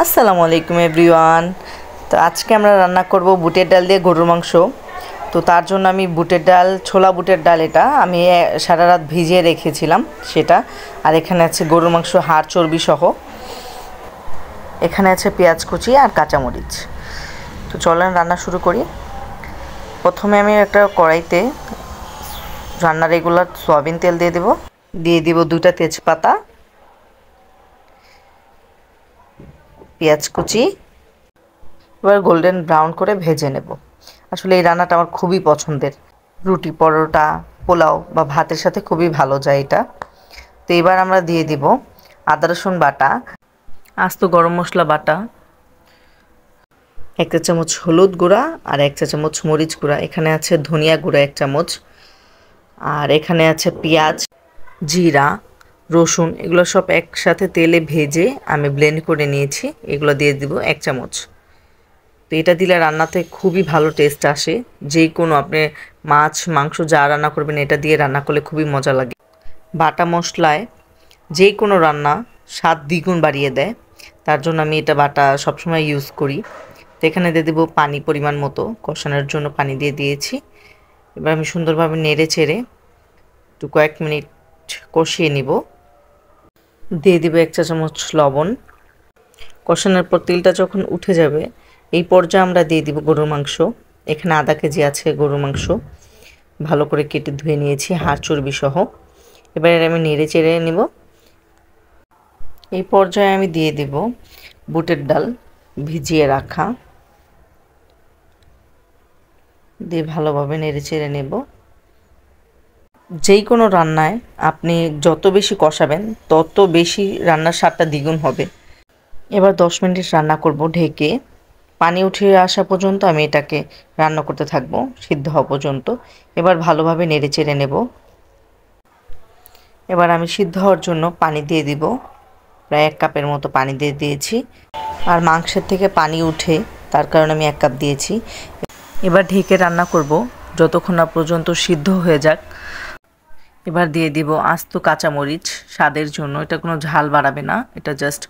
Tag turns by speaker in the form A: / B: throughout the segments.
A: আসসালামু আলাইকুম এভরিওয়ান। তো আজকে আমরা রান্না করব বুটের ডাল দিয়ে গরুর মাংস। তো তার জন্য আমি বুটের ডাল, ছোলা বুটের ডাল, এটা আমি সারা রাত ভিজিয়ে রেখেছিলাম সেটা। আর এখানে আছে গরুর মাংস, হাড় চর্বি সহ। এখানে আছে পেঁয়াজ কুচি আর কাঁচামরিচ। তো চলেন রান্না শুরু করি। প্রথমে আমি একটা কড়াইতে রান্নার রেগুলার সয়াবিন তেল দিয়ে দিব 2টা তেজপাতা, পেঁয়াজ কুচি। এবার গোল্ডেন ব্রাউন করে ভেজে নেব। আসলে এই রান্নাটা আমার খুবই পছন্দের, রুটি, পরোটা, পোলাও বা ভাতের সাথে খুবই ভালো যায় এটা। তো এবার আমরা দিয়ে দিব আদা রসুন বাটা, আস্ত গরম মশলা বাটা, 1 চা চামচ হলুদ গুঁড়া আর 1 চা চামচ মরিচ গুঁড়া। এখানে আছে ধনিয়া গুঁড়া 1 চামচ, আর এখানে আছে পেঁয়াজ, জিরা, রসুন। এগুলো সব একসাথে তেলে ভেজে আমি ব্লেন্ড করে নিয়েছি। এগুলো দিয়ে দিব 1 চামচ। তো এটা দিলে রান্নাতে খুবই ভালো টেস্ট আসে। যে কোনো আপনি মাছ মাংস যা রান্না করবেন এটা দিয়ে রান্না করলে খুবই মজা লাগে। বাটা মশলায় যে কোনো রান্না স্বাদ দ্বিগুণ বাড়িয়ে দেয়, তার জন্য আমি এটা বাটা সবসময় ইউজ করি। তো এখানে দিয়ে দেবো পানি পরিমাণ মতো, কষানোর জন্য পানি দিয়ে দিয়েছি। এবার আমি সুন্দরভাবে নেড়ে চেড়ে একটু কয়েক মিনিট কষিয়ে নিব। দিয়ে দিব 1 চা চামচ লবণ। কষানোর পর তেলটা যখন উঠে যাবে, এই পর্যায়ে আমরা দিয়ে দিব গরুর মাংস। এখানে আধা কেজি আছে গরুর মাংস, ভালো করে কেটে ধুয়ে নিয়েছি হাড় চর্বি সহ। এবার আমি নেড়ে চেড়ে নেব। এই পর্যায়ে আমি দিয়ে দেব বুটের ডাল ভিজিয়ে রাখা, দিয়ে ভালোভাবে নেড়ে চেড়ে নেব। যেই কোনো রান্নায় আপনি যত বেশি কষাবেন তত বেশি রান্নার স্বাদটা দ্বিগুণ হবে। এবার 10 মিনিট রান্না করব ঢেকে। পানি উঠে আসা পর্যন্ত আমি এটাকে রান্না করতে থাকবো, সিদ্ধ হওয়া পর্যন্ত। এবার ভালোভাবে নেড়ে চেড়ে নেব। এবার আমি সিদ্ধ হওয়ার জন্য পানি দিয়ে দিব, প্রায় 1 কাপের মতো পানি দিয়ে দিয়েছি। আর মাংসের থেকে পানি উঠে, তার কারণে আমি 1 কাপ দিয়েছি। এবার ঢেকে রান্না করব যতক্ষণ না পর্যন্ত সিদ্ধ হয়ে যাক। এবার দিয়ে দিব আস্ত কাঁচামরিচ স্বাদের জন্য। এটা কোনো ঝাল বাড়াবে না, এটা জাস্ট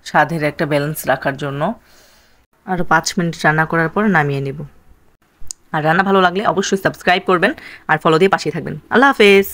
A: স্বাদের একটা ব্যালেন্স রাখার জন্য। আরও 5 মিনিট রান্না করার পর নামিয়ে নেব। আর রান্না ভালো লাগলে অবশ্যই সাবস্ক্রাইব করবেন আর ফলো দিয়ে পাশে থাকবেন। আল্লাহ হাফেজ।